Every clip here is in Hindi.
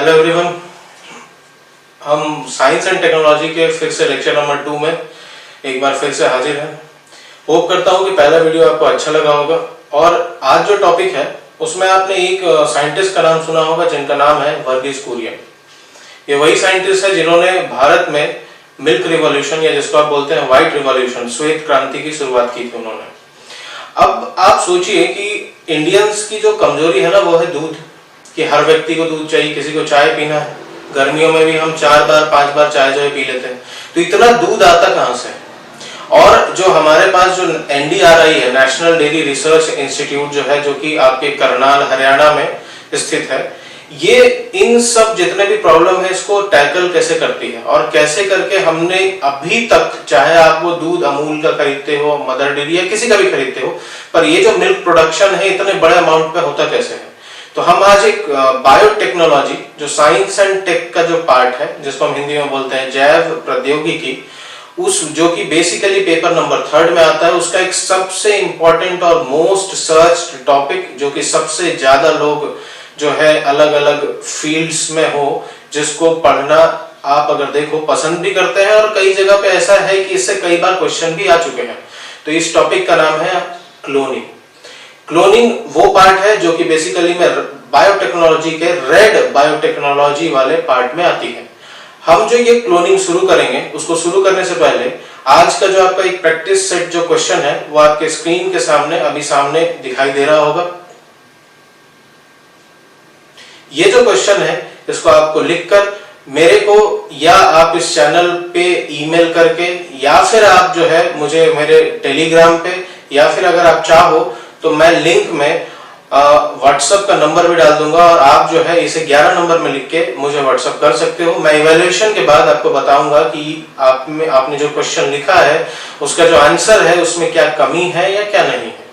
हेलो एवरीवन, हम साइंस एंड टेक्नोलॉजी के फिर से लेक्चर नंबर 2 में एक बार फिर से हाजिर हैं। होप करता हूं कि पहला वीडियो आपको अच्छा लगा होगा। और आज जो टॉपिक है उसमें आपने एक साइंटिस्ट का नाम सुना होगा जिनका नाम है वर्गीस कुरियन। ये वही साइंटिस्ट है जिन्होंने भारत में मिल्क रिवॉल्यूशन या जिसको आप बोलते हैं व्हाइट रिवॉल्यूशन, श्वेत क्रांति की शुरुआत की थी उन्होंने। अब आप सोचिए कि इंडियंस की जो कमजोरी है ना वो है दूध, कि हर व्यक्ति को दूध चाहिए, किसी को चाय पीना है, गर्मियों में भी हम 4 बार 5 बार चाय जो है पी लेते हैं, तो इतना दूध आता कहां से? और जो हमारे पास जो NDRI है, नेशनल डेयरी रिसर्च इंस्टीट्यूट जो है, जो कि आपके करनाल हरियाणा में स्थित है, ये इन सब जितने भी प्रॉब्लम है इसको टैकल कैसे करती है और कैसे करके हमने अभी तक, चाहे आप वो दूध अमूल का खरीदते हो, मदर डेयरी या किसी का भी खरीदते हो, पर ये जो मिल्क प्रोडक्शन है इतने बड़े अमाउंट पे होता कैसे है। तो हम आज एक बायोटेक्नोलॉजी, जो साइंस एंड टेक का जो पार्ट है, जिसको हम हिंदी में बोलते हैं जैव प्रौद्योगिकी, उस जो कि बेसिकली पेपर नंबर 3 में आता है, उसका एक सबसे इंपॉर्टेंट और मोस्ट सर्च्ड टॉपिक, जो कि सबसे ज्यादा लोग जो है अलग अलग फील्ड्स में हो, जिसको पढ़ना आप अगर देखो पसंद भी करते हैं, और कई जगह पे ऐसा है कि इससे कई बार क्वेश्चन भी आ चुके हैं। तो इस टॉपिक का नाम है क्लोनिंग। क्लोनिंग वो पार्ट है जो कि बेसिकली में बायोटेक्नोलॉजी के रेड बायोटेक्नोलॉजी वाले पार्ट में आती है। हम जो ये क्लोनिंग शुरू करेंगे, उसको शुरू करने से पहले आज का जो आपका एक प्रैक्टिस सेट जो क्वेश्चन है वो आपके स्क्रीन के सामने अभी सामने दिखाई दे रहा होगा। ये जो क्वेश्चन है इसको आपको लिखकर मेरे को, या आप इस चैनल पे ईमेल करके, या फिर आप जो है मुझे मेरे टेलीग्राम पे, या फिर अगर आप चाहो तो मैं लिंक में व्हाट्सएप का नंबर भी डाल दूंगा, और आप जो है इसे 11 नंबर में लिख के मुझे व्हाट्सएप कर सकते हो। मैं इवैल्यूएशन के बाद आपको बताऊंगा कि आपने जो क्वेश्चन लिखा है उसका जो आंसर है उसमें क्या कमी है या क्या नहीं है।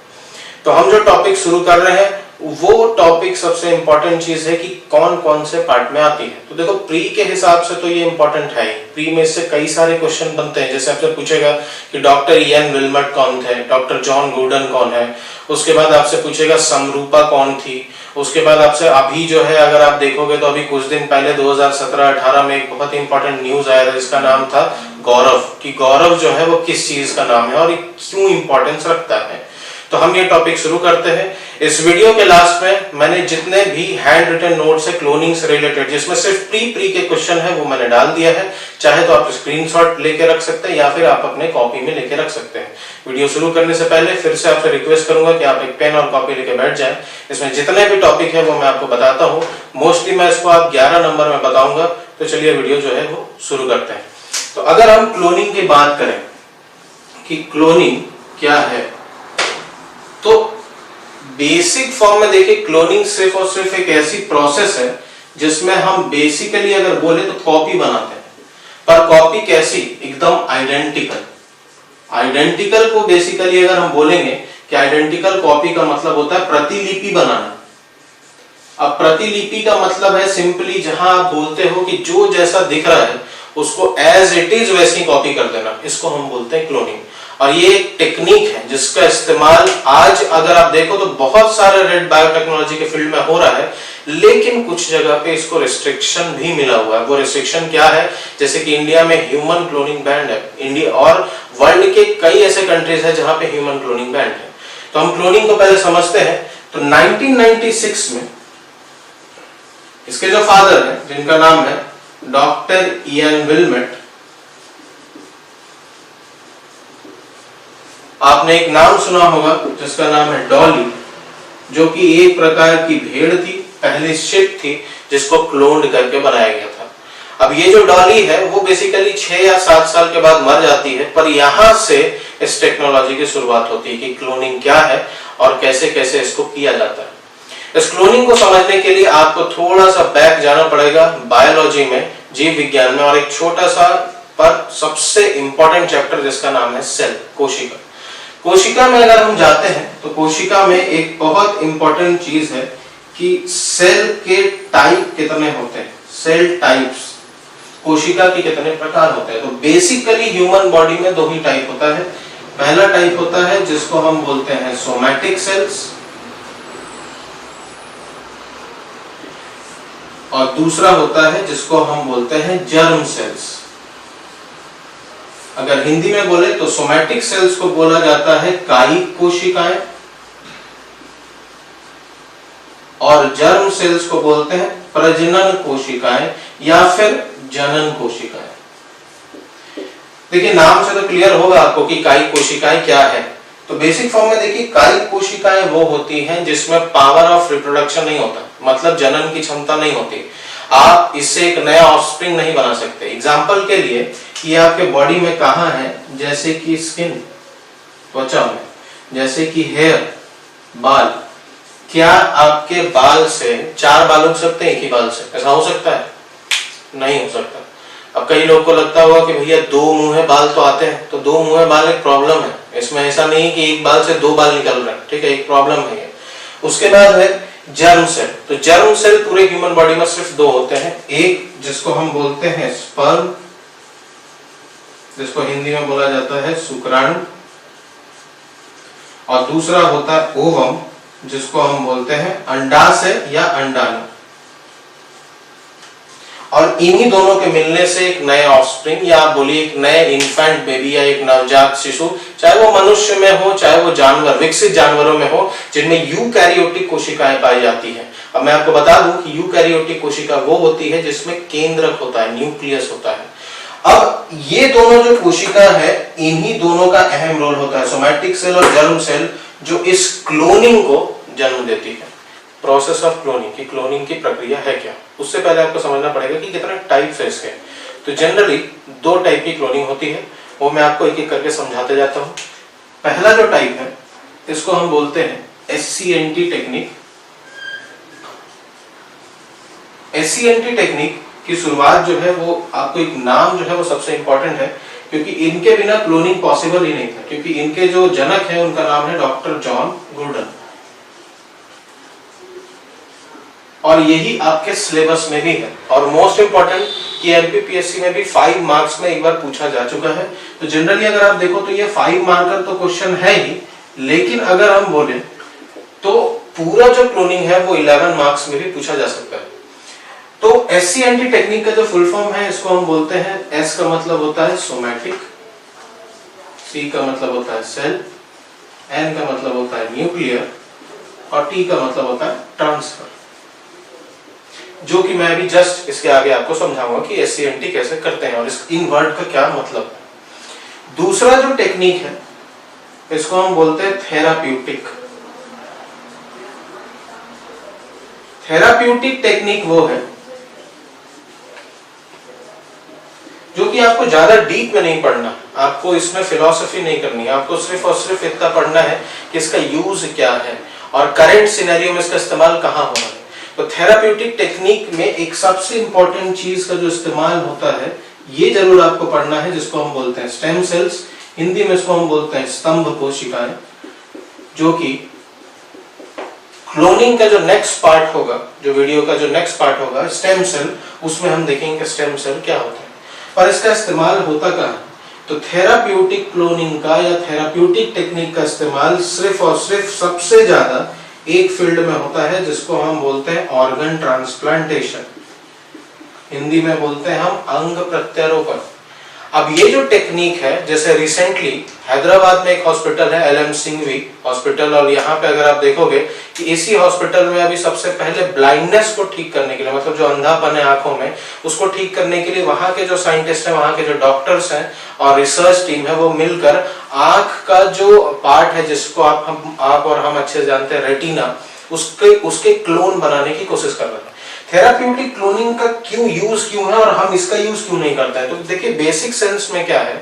तो हम जो टॉपिक शुरू कर रहे हैं वो टॉपिक सबसे इंपॉर्टेंट चीज है कि कौन कौन से पार्ट में आती है। तो देखो, प्री के हिसाब से तो ये इंपॉर्टेंट है। प्री में इससे कई सारे क्वेश्चन बनते हैं। जैसे आपसे पूछेगा कि डॉक्टर इयन विल्मट कौन थे, डॉक्टर जॉन गॉर्डन कौन है, उसके बाद आपसे पूछेगा समरूपा कौन थी, उसके बाद आपसे अभी जो है अगर आप देखोगे तो अभी कुछ दिन पहले 2017-18 में एक बहुत इंपॉर्टेंट न्यूज आया था जिसका नाम था गौरव, कि गौरव जो है वो किस चीज का नाम है और क्यों इंपॉर्टेंस रखता है। तो हम ये टॉपिक शुरू करते हैं। इस वीडियो के लास्ट में मैंने जितने भी हैंड रिटन नोट्स है क्लोनिंग से रिलेटेड, जिसमें सिर्फ प्री के क्वेश्चन है, वो मैंने डाल दिया है। चाहे तो आप स्क्रीनशॉट लेके रख सकते हैं या फिर आप अपने कॉपी में लेके रख सकते हैं। वीडियो शुरू करने से पहले फिर से आपसे रिक्वेस्ट करूंगा कि आप एक पेन और कॉपी लेके बैठ जाएं। इसमें जितने भी टॉपिक है वो मैं आपको बताता हूँ। मोस्टली मैं इसको आप 11 नंबर में बताऊंगा। तो चलिए वीडियो जो है वो शुरू करते हैं। तो अगर हम क्लोनिंग की बात करें कि क्लोनिंग क्या है, तो बेसिक फॉर्म में देखिए, क्लोनिंग सिर्फ और सिर्फ एक ऐसी प्रोसेस है जिसमें हम बेसिकली अगर बोले तो कॉपी बनाते हैं। पर कॉपी कैसी? एकदम आइडेंटिकल। आइडेंटिकल को बेसिकली अगर हम बोलेंगे कि आइडेंटिकल कॉपी का मतलब होता है प्रतिलिपि बनाना। अब प्रतिलिपि का मतलब है सिंपली जहां आप बोलते हो कि जो जैसा दिख रहा है उसको एज इट इज वैसी कॉपी कर देना, इसको हम बोलते हैं क्लोनिंग। और ये एक टेक्निक है जिसका इस्तेमाल आज अगर आप देखो तो बहुत सारे रेड बायोटेक्नोलॉजी के फील्ड में हो रहा है, लेकिन कुछ जगह पे इसको रिस्ट्रिक्शन भी मिला हुआ है। वो रिस्ट्रिक्शन क्या है? जैसे कि इंडिया में ह्यूमन क्लोनिंग बैंड है, इंडिया और वर्ल्ड के कई ऐसे कंट्रीज है जहां पे ह्यूमन क्लोनिंग बैंड है। तो हम क्लोनिंग को पहले समझते हैं। तो 1996 में इसके जो फादर है, जिनका नाम है डॉक्टर इयन विल्मट, आपने एक नाम सुना होगा जिसका नाम है डॉली, जो कि एक प्रकार की भेड़ थी, पहली शिप थी जिसको क्लोन्ड करके बनाया गया था। अब ये जो डॉली है वो बेसिकली 6 या 7 साल के बाद मर जाती है, पर यहां से इस टेक्नोलॉजी की शुरुआत होती है कि क्लोनिंग क्या है और कैसे कैसे इसको किया जाता है। इस क्लोनिंग को समझने के लिए आपको थोड़ा सा बैक जाना पड़ेगा बायोलॉजी में, जीव विज्ञान में, और एक छोटा सा पर सबसे इंपॉर्टेंट चैप्टर जिसका नाम है सेल, कोशिका। कोशिका में अगर हम जाते हैं तो कोशिका में एक बहुत इंपॉर्टेंट चीज है कि सेल के टाइप कितने होते हैं, सेल टाइप्स, कोशिका के कितने प्रकार होते हैं। तो बेसिकली ह्यूमन बॉडी में 2 ही टाइप होता है। पहला टाइप होता है जिसको हम बोलते हैं सोमैटिक सेल्स, और दूसरा होता है जिसको हम बोलते हैं जर्म सेल्स। अगर हिंदी में बोले तो सोमैटिक सेल्स को बोला जाता है कायिक कोशिकाएं और जर्म सेल्स को बोलते हैं प्रजनन कोशिकाएं या फिर जनन कोशिकाएं। देखिए नाम से तो क्लियर होगा आपको कि कायिक कोशिकाएं क्या है। तो बेसिक फॉर्म में देखिए कायिक कोशिकाएं वो होती हैं जिसमें पावर ऑफ रिप्रोडक्शन नहीं होता, मतलब जनन की क्षमता नहीं होती। आप इससे एक नया ऑफस्प्रिंग नहीं बना सकते। एग्जाम्पल के लिए ये आपके बॉडी में कहाँ है, जैसे कि स्किन, त्वचा में, जैसे कि हेयर, बाल। क्या आपके बाल से 4 बाल उग सकते हैं एक ही बाल से? ऐसा हो सकता है? नहीं हो सकता। अब कई लोग को लगता होगा कि भैया 2 मुंहे बाल तो आते हैं, तो 2 मुंहे बाल एक प्रॉब्लम है। इसमें ऐसा नहीं कि एक बाल से 2 बाल निकल रहे हैं, ठीक है, एक प्रॉब्लम है ये। उसके बाद है जर्म सेल। तो जर्म सेल पूरे ह्यूमन बॉडी में सिर्फ 2 होते हैं, एक जिसको हम बोलते हैं स्पर्म, जिसको हिंदी में बोला जाता है शुक्राणु, और दूसरा होता है ओवम, जिसको हम बोलते हैं अंडाशय या अंडाणु। और इन्हीं दोनों के मिलने से एक नए ऑफस्प्रिंग या आप बोलिए एक नए इन्फेंट बेबी या एक नवजात शिशु, चाहे वो मनुष्य में हो चाहे वो जानवर, विकसित जानवरों में हो जिनमें यूकैरियोटिक कोशिकाएं पाई जाती हैं। अब मैं आपको बता दूं कि यूकैरियोटिक कोशिका वो होती है जिसमें केंद्रक होता है, न्यूक्लियस होता है। अब ये दोनों जो कोशिका है, इन्हीं दोनों का अहम रोल होता है, सोमैटिक सेल और जर्म सेल, जो इस क्लोनिंग को जन्म देती है। प्रोसेस ऑफ क्लोनिंग, की क्लोनिंग की प्रक्रिया है क्या, उससे पहले आपको समझना पड़ेगा कि कितने टाइप्स है इसके। तो जनरली 2 टाइप की क्लोनिंग होती है, वो मैं आपको एक एक करके समझाते जाता हूँ। पहला जो टाइप है इसको हम बोलते हैं SCNT टेक्निक। SCNT टेक्निक की शुरुआत जो है वो आपको एक नाम जो है वो सबसे इंपॉर्टेंट है, क्योंकि इनके बिना क्लोनिंग पॉसिबल ही नहीं था, क्योंकि इनके जो जनक है उनका नाम है डॉक्टर जॉन गुर्डन। और यही आपके सिलेबस में भी है, और मोस्ट इंपॉर्टेंट कि MPPSC में भी 5 मार्क्स में एक बार पूछा जा चुका है। तो जनरली अगर आप देखो तो ये 5 मार्कर तो क्वेश्चन है ही, लेकिन अगर हम बोले तो पूरा जो क्लोनिंग है वो 11 मार्क्स में भी पूछा जा सकता है। तो SCNT टेक्निक का जो फुल फॉर्म है इसको हम बोलते हैं, S का मतलब होता है सोमैटिक, C का मतलब होता है सेल, N का मतलब होता है न्यूक्लियर, और T का मतलब होता है ट्रांसफर, जो कि मैं अभी जस्ट इसके आगे आपको समझाऊंगा कि SCNT कैसे करते हैं और इस इन वर्ड का क्या मतलब है। दूसरा जो टेक्निक है इसको हम बोलते हैं थेराप्यूटिक। थेराप्यूटिक टेक्निक वो है जो कि आपको ज्यादा डीप में नहीं पढ़ना, आपको इसमें फिलॉसफी नहीं करनी है, आपको सिर्फ और सिर्फ इतना पढ़ना है कि इसका यूज क्या है और करंट सिनेरियो में इसका इस्तेमाल कहाँ हो रहा है। तो थेराप्यूटिक टेक्निक में एक सबसे इंपॉर्टेंट चीज का जो इस्तेमाल होता है ये जरूर आपको पढ़ना है, जिसको हम बोलते हैं स्टेम सेल्स, हिंदी में इसको हम बोलते हैं स्तंभ कोशिकाएं, जो कि क्लोनिंग का जो नेक्स्ट पार्ट होगा, जो वीडियो का जो नेक्स्ट पार्ट होगा स्टेम सेल, उसमें हम देखेंगे स्टेम सेल क्या होता है। पर इसका इस्तेमाल होता कहाँ है? तो थेराप्यूटिक क्लोनिंग का या थेराप्यूटिक टेक्निक का इस्तेमाल सिर्फ और सिर्फ सबसे ज्यादा एक फील्ड में होता है, जिसको हम बोलते हैं ऑर्गन ट्रांसप्लांटेशन, हिंदी में बोलते हैं हम अंग प्रत्यारोपण। अब ये जो टेक्निक है, जैसे रिसेंटली हैदराबाद में एक हॉस्पिटल है LM सिंघवी हॉस्पिटल, और यहाँ पे अगर आप देखोगे कि इसी हॉस्पिटल में अभी सबसे पहले ब्लाइंडनेस को ठीक करने के लिए, मतलब जो अंधापन है आंखों में, उसको ठीक करने के लिए वहां के जो साइंटिस्ट हैं, वहां के जो डॉक्टर्स हैं और रिसर्च टीम है, वो मिलकर आंख का जो पार्ट है जिसको आप और हम अच्छे से जानते हैं रेटिना, उसके क्लोन बनाने की कोशिश कर रहे हैं। थेराप्यूटिक क्लोनिंग का यूज क्यों है और हम इसका यूज क्यों नहीं करते हैं? तो देखिए बेसिक सेंस में क्या है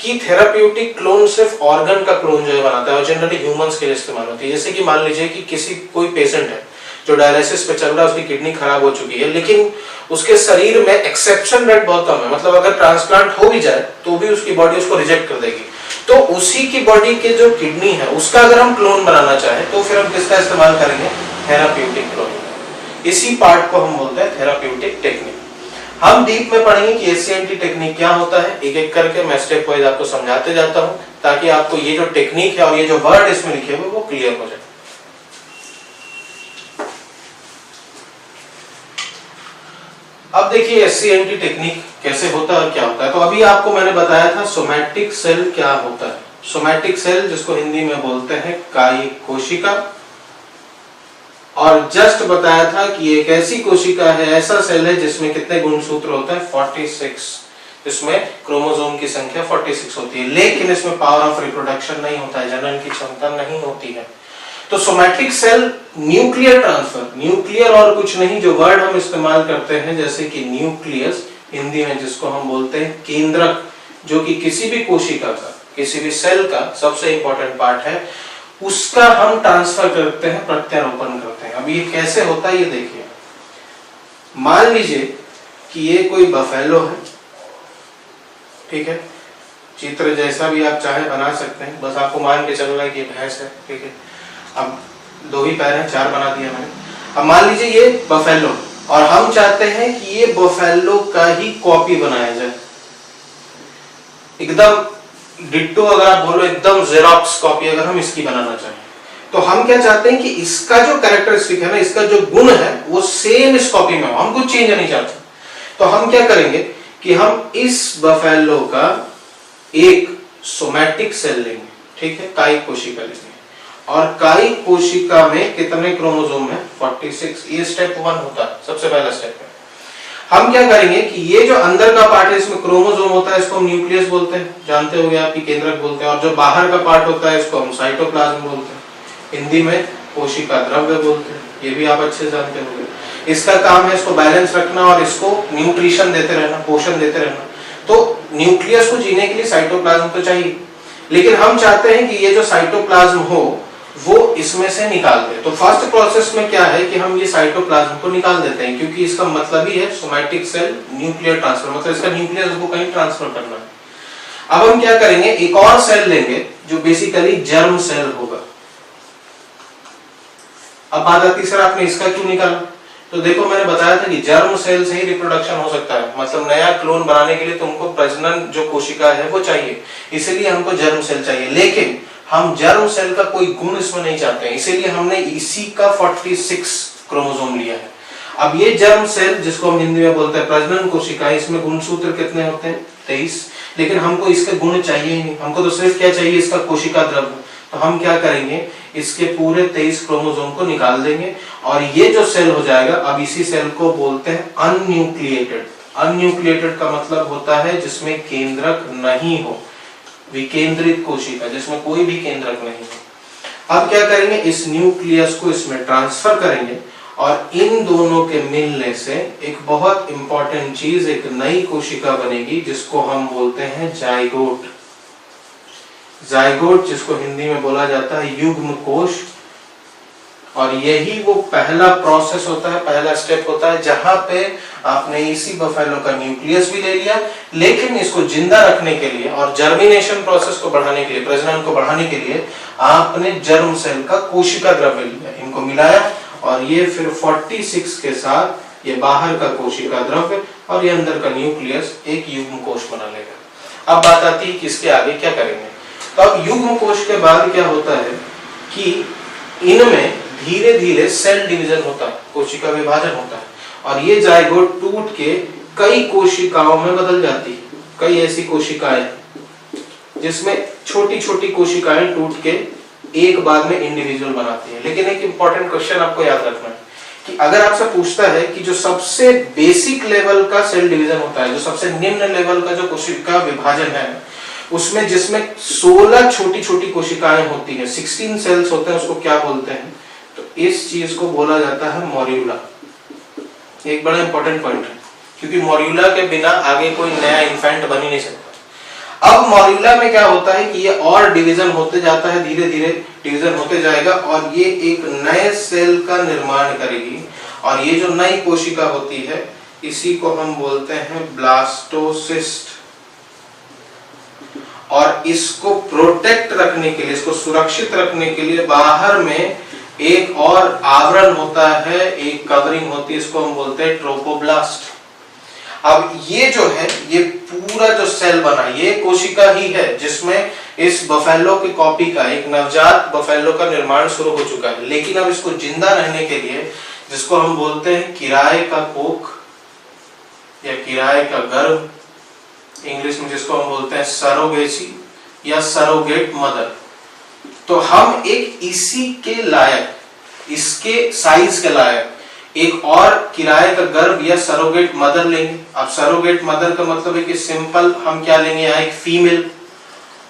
कि थेराप्यूटिक क्लोन सिर्फ ऑर्गन का क्लोन जो है बनाता है और जनरली ह्यूमंस के लिए इस्तेमाल होती है। जैसे कि मान लीजिए कि कोई पेशेंट है जो डायलिसिस पे चल रहा है, उसकी किडनी खराब हो चुकी है, लेकिन उसके शरीर में एक्सेप्शन रेट बहुत कम है, मतलब अगर ट्रांसप्लांट हो भी जाए तो भी उसकी बॉडी उसको रिजेक्ट कर देगी। तो उसी की बॉडी के जो किडनी है उसका अगर हम क्लोन बनाना चाहें तो फिर हम किसका इस्तेमाल करेंगे? Therapeutic cloning. इसी पार्ट को हम बोलते हैं थेराप्यूटिक टेक्निक। हम डीप में पढ़ेंगे कि SCNT टेक्निक क्या होता है, एक एक करके मैं स्टेप वाइज आपको समझाते जाता हूं, ताकि आपको ये जो टेक्निक है और ये जो वर्ड इसमें लिखे हुए वो क्लियर हो जाए। देखिए SCNT टेक्निक कैसे होता है और क्या होता है। तो अभी आपको मैंने बताया था सोमैटिक सेल क्या होता है। सोमैटिक सेल जिसको हिंदी में बोलते हैं कायिक कोशिका, और जस्ट बताया था कि एक ऐसी कोशिका है, ऐसा सेल है जिसमें कितने गुणसूत्र होते हैं 46, इसमें क्रोमोसोम की संख्या 46 होती है, लेकिन इसमें पावर ऑफ रिप्रोडक्शन नहीं होता है, जनन की क्षमता नहीं होती है। तो somatic cell nuclear transfer, nuclear और कुछ नहीं, जो वर्ड हम इस्तेमाल करते हैं जैसे कि न्यूक्लियस हिंदी में जिसको हम बोलते हैं केंद्रक, जो कि किसी भी कोशिका का, किसी भी सेल का सबसे इंपॉर्टेंट पार्ट है, उसका हम ट्रांसफर करते हैं, प्रत्यारोपण करते हैं। अब ये कैसे होता है ये देखिए। मान लीजिए कि ये कोई बफेलो है, ठीक है, चित्र जैसा भी आप चाहे बना सकते हैं, बस आपको मान के चलना है कि भैंस है, ठीक है। अब 2 ही पैर हैं, 4 बना दिया मैंने। अब मान लीजिए ये बफेलो, और हम चाहते हैं कि ये बफेलो का ही कॉपी बनाया जाए, एकदम डिट्टो, अगर आप बोलो एकदम जेरॉक्स कॉपी अगर हम इसकी बनाना चाहें, तो हम क्या चाहते हैं कि इसका जो कैरेक्टरिस्टिक है ना, इसका जो गुण है वो सेम इस कॉपी में हो, हम कुछ चेंज नहीं चाहते। तो हम क्या करेंगे कि हम इस बफेलो का एक सोमैटिक सेल लेंगे, ठीक है, कायिक कोशिका लेंगे, और कायिक कोशिका में कितने क्रोमोसोम है 46, ये स्टेप 1 होता है, सबसे पहला स्टेप है। हम क्या करेंगे कि ये जो अंदर का पार्ट है इसमें क्रोमोसोम होता है, इसको हम न्यूक्लियस बोलते हैं, जानते होंगे आप, केंद्रक बोलते हैं, और जो बाहर का पार्ट होता है इसको हम साइटोप्लाज्म बोलते हैं, हिंदी में कोशिका द्रव्य बोलते हैं, ये भी आप अच्छे जानते होंगे। इसका काम है इसको बैलेंस रखना और इसको न्यूट्रिशन देते रहना, पोषण देते रहना। तो न्यूक्लियस को जीने के लिए साइटोप्लाज्म तो चाहिए, लेकिन हम चाहते हैं कि ये जो साइटोप्लाज्म हो वो इसमें से निकाल दे। तो फर्स्ट प्रोसेस में क्या है कि हम ये साइटोप्लाज्म को निकाल देते हैं, क्योंकि इसका मतलब ही है सोमैटिक सेल न्यूक्लियर ट्रांसफर, मतलब इसका न्यूक्लियस को कहीं ट्रांसफर करना है। अब हम क्या करेंगे, एक और सेल लेंगे जो बेसिकली जर्म सेल होगा। अब बात आती है सर आपने इसका क्यों निकाला, तो देखो मैंने बताया था कि जर्म सेल से ही रिप्रोडक्शन हो सकता है, मतलब नया क्लोन बनाने के लिए तुमको प्रजनन जो कोशिका है वो चाहिए, इसलिए हमको जर्म सेल चाहिए, लेकिन हम जर्म सेल का कोई गुण इसमें नहीं चाहते हैं, इसीलिए हमने इसी का 46 क्रोमोसोम लिया है। अब ये जर्म सेल जिसको हम हिंदी में बोलते हैं प्रजनन कोशिका, इसमें गुणसूत्र कितने होते हैं 23, लेकिन हमको इसके गुण चाहिए ही नहीं, हमको तो सिर्फ क्या चाहिए, इसका कोशिका द्रव्य। तो हम क्या करेंगे, इसके पूरे 23 क्रोमोसोम को निकाल देंगे, और ये जो सेल हो जाएगा, अब इसी सेल को बोलते हैं अनन्यूक्लिएटेड। अनन्यूक्लिएटेड का मतलब होता है जिसमें केंद्रक नहीं हो, विकेंद्रित कोशिका जिसमें कोई भी केंद्रक नहीं हो। अब क्या करेंगे, इस न्यूक्लियस को इसमें ट्रांसफर करेंगे, और इन दोनों के मिलने से एक बहुत इंपॉर्टेंट चीज, एक नई कोशिका बनेगी जिसको हम बोलते हैं जाइगोट। जाइगोट जिसको हिंदी में बोला जाता है युग्म कोश, और यही वो पहला प्रोसेस होता है, पहला स्टेप होता है, जहां पे आपने इसी बफेलो का न्यूक्लियस भी ले लिया, लेकिन इसको जिंदा रखने के लिए और जर्मिनेशन प्रोसेस को बढ़ाने के लिए, प्रजनन को बढ़ाने के लिए आपने जर्म सेल का कोशिका द्रव्य लिया, इनको मिलाया, और ये फिर 46 के साथ ये बाहर का कोशिका द्रव्य और ये अंदर का न्यूक्लियस एक युग्म कोश बना लेगा। अब बात आती है कि इसके आगे क्या करेंगे। तो अब युग्म कोश के बाद क्या होता है कि इनमें धीरे धीरे सेल डिवीजन होता है, कोशिका विभाजन होता है, और ये जाइगोट टूट के कई कोशिकाओं में बदल जाती है। कई ऐसी कोशिकाएं जिसमें छोटी छोटी कोशिकाएं टूट के एक बाद में इंडिविजुअल बनाती है। लेकिन एक इंपॉर्टेंट क्वेश्चन आपको याद रखना है कि अगर आपसे पूछता है कि जो सबसे बेसिक लेवल का सेल डिवीजन होता है, जो सबसे निम्न लेवल का जो कोशिका विभाजन है, उसमें जिसमें 16 छोटी छोटी कोशिकाएं होती हैं, 16 सेल्स होते हैं, उसको क्या बोलते हैं, तो इस चीज को बोला जाता है मॉड्यूला। एक बड़ा इंपॉर्टेंट पॉइंट है, क्योंकि मॉड्यूला के बिना आगे कोई नया इन्फेंट बन ही नहीं सकता। अब मॉड्यूला में क्या होता है कि ये और डिवीजन होते जाता है, धीरे धीरे डिवीजन होते जाएगा, और ये एक नए सेल का निर्माण करेगी, और ये जो नई कोशिका होती है इसी को हम बोलते हैं ब्लास्टोसिस्ट। और इसको प्रोटेक्ट रखने के लिए, इसको सुरक्षित रखने के लिए बाहर में एक और आवरण होता है, एक कवरिंग होती है, इसको हम बोलते हैं ट्रोपोब्लास्ट। अब ये जो है, ये पूरा जो सेल बना, ये कोशिका ही है जिसमें इस बफेलो की कॉपी का, एक नवजात बफेलो का निर्माण शुरू हो चुका है। लेकिन अब इसको जिंदा रहने के लिए, जिसको हम बोलते हैं किराए का कोख, या किराए का गर्भ, इंग्लिश में जिसको हम बोलते हैं सरोगेसी या सरोगेट मदर। तो हम एक इसी के लायक, इसके साइज के लायक एक और किराए का गर्भ या सरोगेट मदर लेंगे। अब सरोगेट मदर का मतलब है कि सिंपल हम क्या लेंगे, यहाँ एक फीमेल,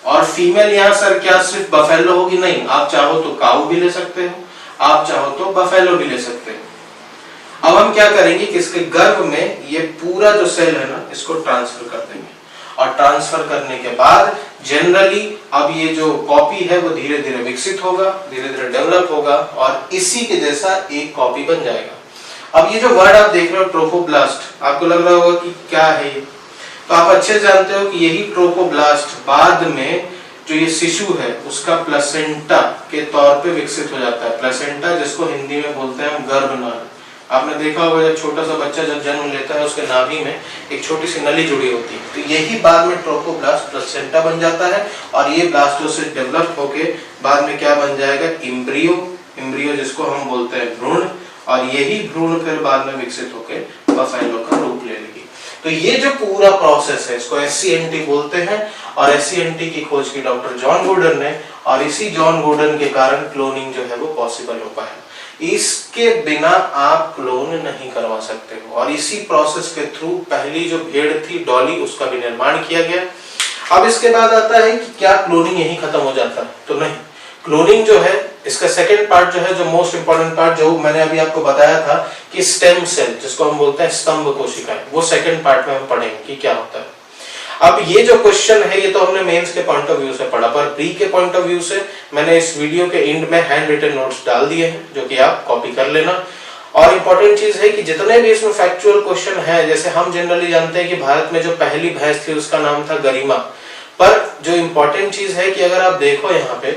और फीमेल यहाँ सर क्या सिर्फ बफेलो होगी? नहीं, आप चाहो तो काऊ भी ले सकते हो, आप चाहो तो बफेलो भी ले सकते हो। अब हम क्या करेंगे कि इसके गर्भ में ये पूरा जो सेल है ना, इसको ट्रांसफर कर देंगे, और ट्रांसफर करने के बाद जनरली अब ये जो कॉपी है वो धीरे धीरे विकसित होगा, धीरे धीरे डेवलप होगा, और इसी के जैसा एक कॉपी बन जाएगा। अब ये जो वर्ड आप देख रहे हो ट्रोफोब्लास्ट, आपको लग रहा होगा कि क्या है ये, तो आप अच्छे जानते हो कि यही ट्रोफोब्लास्ट बाद में जो ये शिशु है उसका प्लेसेंटा के तौर पे विकसित हो जाता है। प्लेसेंटा जिसको हिंदी में बोलते हैं हम गर्भनाल। आपने देखा होगा जब छोटा सा बच्चा जब जन्म लेता है उसके नाभि में एक छोटी सी नली जुड़ी होती है, तो यही बाद में ट्रोफोब्लास्ट प्लेसेंटा बन जाता है, और ये ब्लास्टोसिस्ट डेवलप होके बाद में क्या बन जाएगा, एम्ब्रियो। एम्ब्रियो जिसको हम बोलते हैं भ्रूण, और यही भ्रूण फिर बाद में विकसित होके बफेलो का रूप ले लेगी। तो ये जो पूरा प्रोसेस है इसको SCNT बोलते हैं, और SCNT की खोज की डॉक्टर जॉन गॉर्डन ने, और इसी जॉन गॉर्डन के कारण क्लोनिंग जो है वो पॉसिबल हो पाया। इसके बिना आप क्लोन नहीं करवा सकते हो, और इसी प्रोसेस के थ्रू पहली जो भेड़ थी डॉली, उसका भी निर्माण किया गया। अब इसके बाद आता है कि क्या क्लोनिंग यही खत्म हो जाता है? तो नहीं, क्लोनिंग जो है इसका सेकंड पार्ट जो है, जो मोस्ट इंपोर्टेंट पार्ट जो मैंने अभी आपको बताया था कि स्टेम सेल जिसको हम बोलते हैं स्तंभ कोशिकाएं, वो सेकंड पार्ट में हम पढ़ेंगे कि क्या होता है। अब ये जो क्वेश्चन है ये तो हमने मेंस के पॉइंट ऑफ व्यू से पढ़ा, पर प्री के पॉइंट ऑफ व्यू से मैंने इस वीडियो के एंड में हैंड रिटन नोट्स डाल दिए हैं, जो कि आप कॉपी कर लेना। और इंपॉर्टेंट चीज है कि जितने भी इसमें फैक्चुअल क्वेश्चन है, जैसे हम जनरली जानते हैं कि भारत में जो पहली भैंस थी उसका नाम था गरिमा, पर जो इंपॉर्टेंट चीज है कि अगर आप देखो यहाँ पे,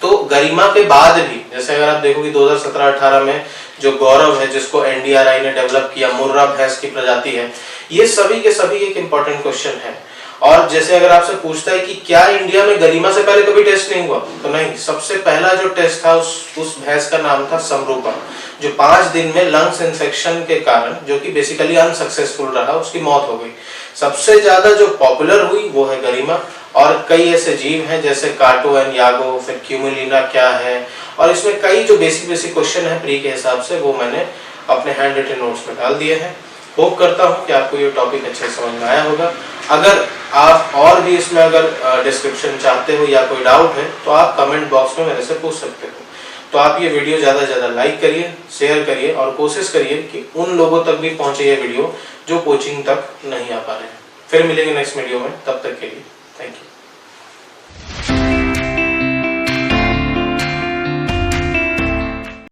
तो गरिमा के बाद भी, जैसे अगर आप देखो कि 2017-18 में जो गौरव है जिसको NDRI ने डेवलप किया, मुर्रा भैंस की प्रजाति है, ये सभी के सभी एक इंपॉर्टेंट क्वेश्चन है। और जैसे अगर आपसे पूछता है कि क्या इंडिया में गरिमा से पहले कभी टेस्ट नहीं हुआ, तो नहीं, सबसे पहला जो टेस्ट था उस भैंस का नाम था समरूपा, जो 5 दिन में लंग्स इन्फेक्शन के कारण, जो कि बेसिकली अनसक्सेसफुल रहा, उसकी मौत हो गई। सबसे ज्यादा जो पॉपुलर हुई वो है गरिमा, और कई ऐसे जीव हैं जैसे काटो एंड यागो, फिर क्यूमुलिना क्या है, और इसमें कई जो बेसिक क्वेश्चन है प्री के हिसाब से वो मैंने अपने हैंड रिटन नोट्स में डाल दिए हैं। होप करता हूँ कि आपको ये टॉपिक अच्छे से समझ में आया होगा। अगर आप और भी इसमें अगर डिस्क्रिप्शन चाहते हो या कोई डाउट है तो आप कमेंट बॉक्स में मेरे से पूछ सकते हो। तो आप ये वीडियो ज़्यादा से ज़्यादा लाइक करिए, शेयर करिए, और कोशिश करिए कि उन लोगों तक भी पहुँचे ये वीडियो जो कोचिंग तक नहीं आ पा रहे हैं। फिर मिलेंगे नेक्स्ट वीडियो में, तब तक के लिए